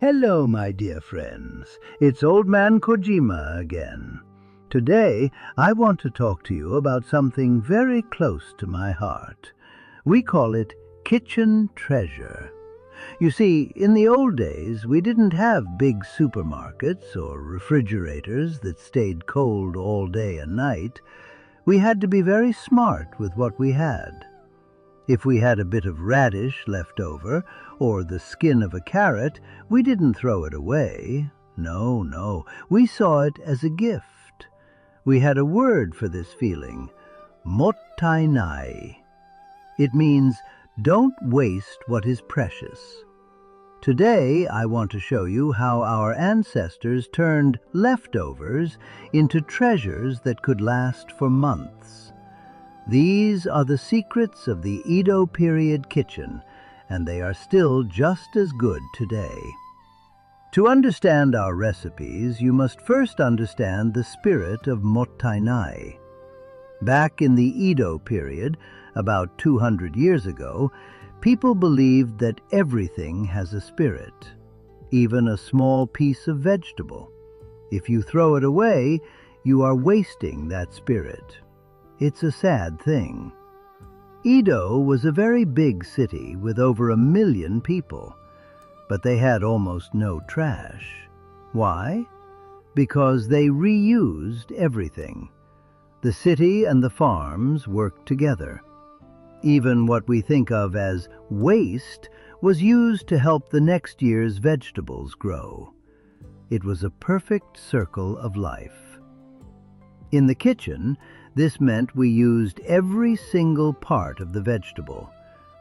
Hello, my dear friends. It's Old Man Kojima again. Today, I want to talk to you about something very close to my heart. We call it kitchen treasure. You see, in the old days, we didn't have big supermarkets or refrigerators that stayed cold all day and night. We had to be very smart with what we had. If we had a bit of radish left over, or the skin of a carrot, we didn't throw it away. No, we saw it as a gift. We had a word for this feeling, mottainai. It means, don't waste what is precious. Today, I want to show you how our ancestors turned leftovers into treasures that could last for months. These are the secrets of the Edo period kitchen, and they are still just as good today. To understand our recipes, you must first understand the spirit of mottainai. Back in the Edo period, about 200 years ago, people believed that everything has a spirit, even a small piece of vegetable. If you throw it away, you are wasting that spirit. It's a sad thing. Edo was a very big city with over 1 million people, but they had almost no trash. Why? Because they reused everything. The city and the farms worked together. Even what we think of as waste was used to help the next year's vegetables grow. It was a perfect circle of life. In the kitchen, this meant we used every single part of the vegetable.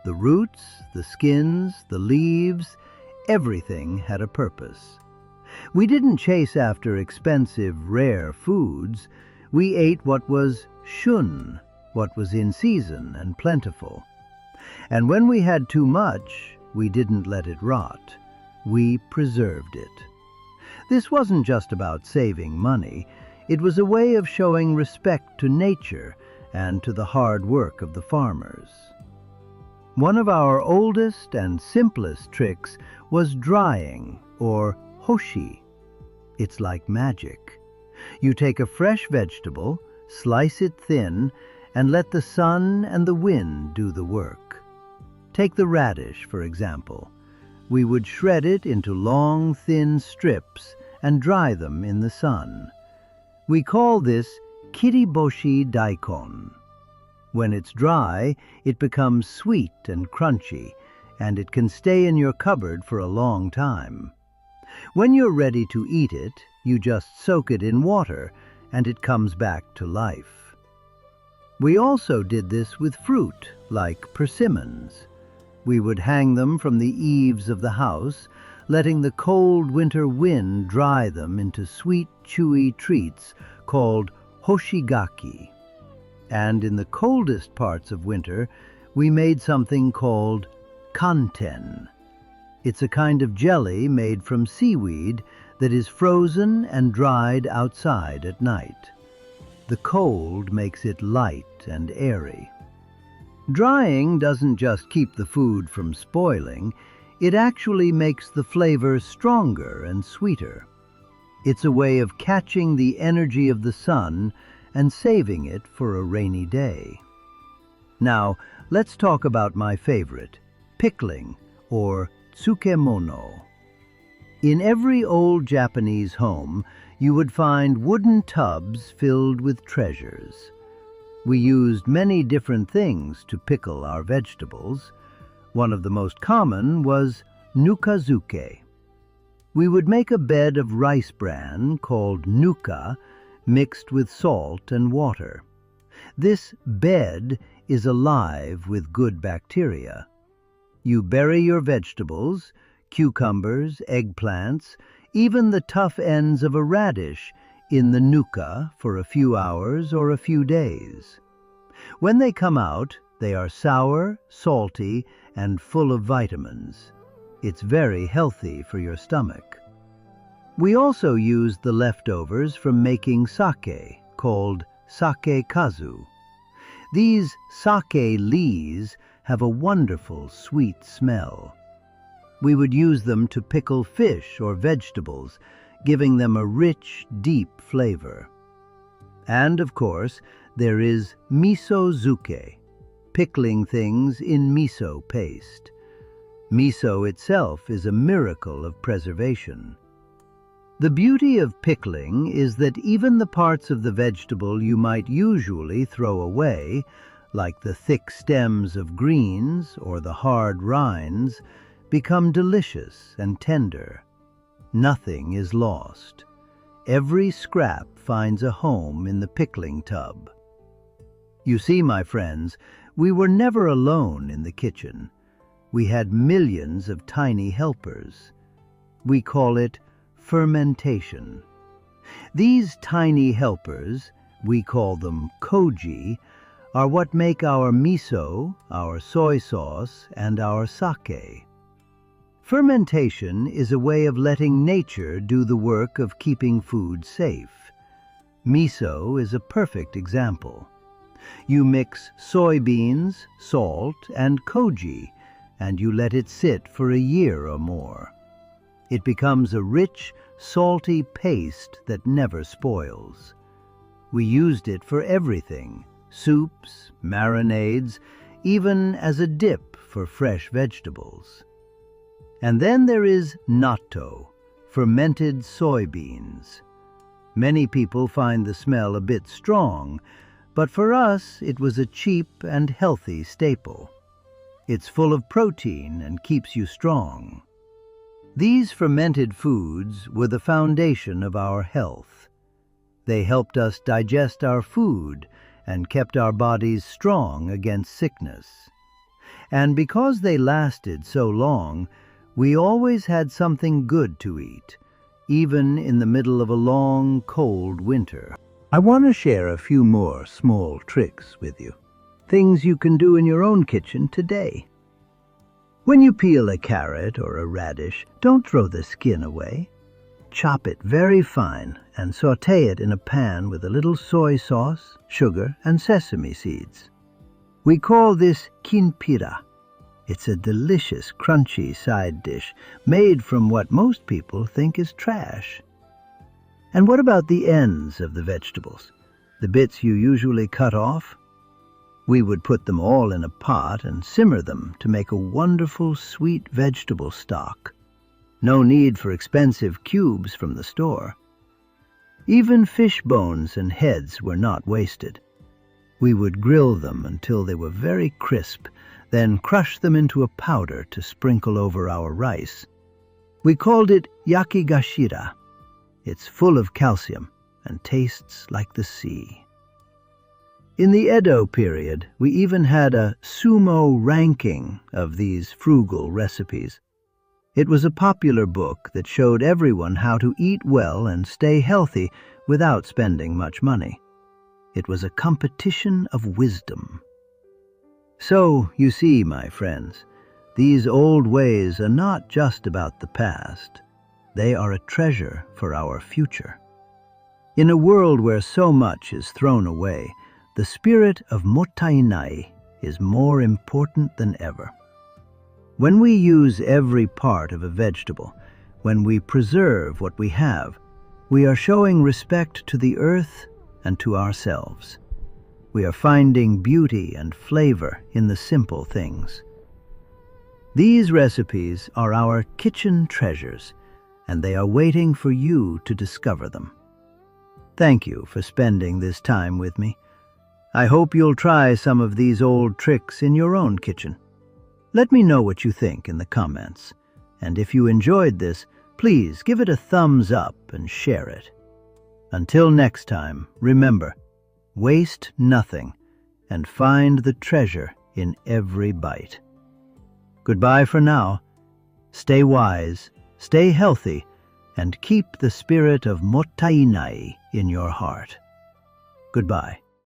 The roots, the skins, the leaves, everything had a purpose. We didn't chase after expensive, rare foods. We ate what was shun, what was in season and plentiful. And when we had too much, we didn't let it rot. We preserved it. This wasn't just about saving money. It was a way of showing respect to nature and to the hard work of the farmers. One of our oldest and simplest tricks was drying, or hoshi. It's like magic. You take a fresh vegetable, slice it thin, and let the sun and the wind do the work. Take the radish, for example. We would shred it into long, thin strips and dry them in the sun. We call this kiriboshi daikon. When it's dry, it becomes sweet and crunchy, and it can stay in your cupboard for a long time. When you're ready to eat it, you just soak it in water, and it comes back to life. We also did this with fruit, like persimmons. We would hang them from the eaves of the house, letting the cold winter wind dry them into sweet, chewy treats called hoshigaki. And in the coldest parts of winter, we made something called kanten. It's a kind of jelly made from seaweed that is frozen and dried outside at night. The cold makes it light and airy. Drying doesn't just keep the food from spoiling, it actually makes the flavor stronger and sweeter. It's a way of catching the energy of the sun and saving it for a rainy day. Now, let's talk about my favorite, pickling, or tsukemono. In every old Japanese home, you would find wooden tubs filled with treasures. We used many different things to pickle our vegetables. One of the most common was nukazuke. We would make a bed of rice bran called nuka mixed with salt and water. This bed is alive with good bacteria. You bury your vegetables, cucumbers, eggplants, even the tough ends of a radish in the nuka for a few hours or a few days. When they come out, they are sour, salty, and full of vitamins. It's very healthy for your stomach. We also used the leftovers from making sake, called sake kazu. These sake lees have a wonderful sweet smell. We would use them to pickle fish or vegetables, giving them a rich, deep flavor. And, of course, there is miso-zuke, pickling things in miso paste. Miso itself is a miracle of preservation. The beauty of pickling is that even the parts of the vegetable you might usually throw away, like the thick stems of greens or the hard rinds, become delicious and tender. Nothing is lost. Every scrap finds a home in the pickling tub. You see, my friends, we were never alone in the kitchen. We had millions of tiny helpers. We call it fermentation. These tiny helpers, we call them koji, are what make our miso, our soy sauce, and our sake. Fermentation is a way of letting nature do the work of keeping food safe. Miso is a perfect example. You mix soybeans, salt, and koji, and you let it sit for a year or more. It becomes a rich, salty paste that never spoils. We used it for everything: soups, marinades, even as a dip for fresh vegetables. And then there is natto, fermented soybeans. Many people find the smell a bit strong, but for us it was a cheap and healthy staple. It's full of protein and keeps you strong. These fermented foods were the foundation of our health. They helped us digest our food and kept our bodies strong against sickness. And because they lasted so long, we always had something good to eat, even in the middle of a long, cold winter. I want to share a few more small tricks with you, things you can do in your own kitchen today. When you peel a carrot or a radish, don't throw the skin away. Chop it very fine and saute it in a pan with a little soy sauce, sugar, and sesame seeds. We call this kinpira. It's a delicious, crunchy side dish made from what most people think is trash. And what about the ends of the vegetables, the bits you usually cut off? We would put them all in a pot and simmer them to make a wonderful sweet vegetable stock. No need for expensive cubes from the store. Even fish bones and heads were not wasted. We would grill them until they were very crisp, then crush them into a powder to sprinkle over our rice. We called it yakigashira. It's full of calcium and tastes like the sea. In the Edo period, we even had a sumo ranking of these frugal recipes. It was a popular book that showed everyone how to eat well and stay healthy without spending much money. It was a competition of wisdom. So, you see, my friends, these old ways are not just about the past. They are a treasure for our future. In a world where so much is thrown away, the spirit of mottainai is more important than ever. When we use every part of a vegetable, when we preserve what we have, we are showing respect to the earth and to ourselves. We are finding beauty and flavor in the simple things. These recipes are our kitchen treasures, and they are waiting for you to discover them. Thank you for spending this time with me. I hope you'll try some of these old tricks in your own kitchen. Let me know what you think in the comments. And if you enjoyed this, please give it a thumbs up and share it. Until next time, remember, waste nothing and find the treasure in every bite. Goodbye for now. Stay wise, stay healthy, and keep the spirit of mottainai in your heart. Goodbye.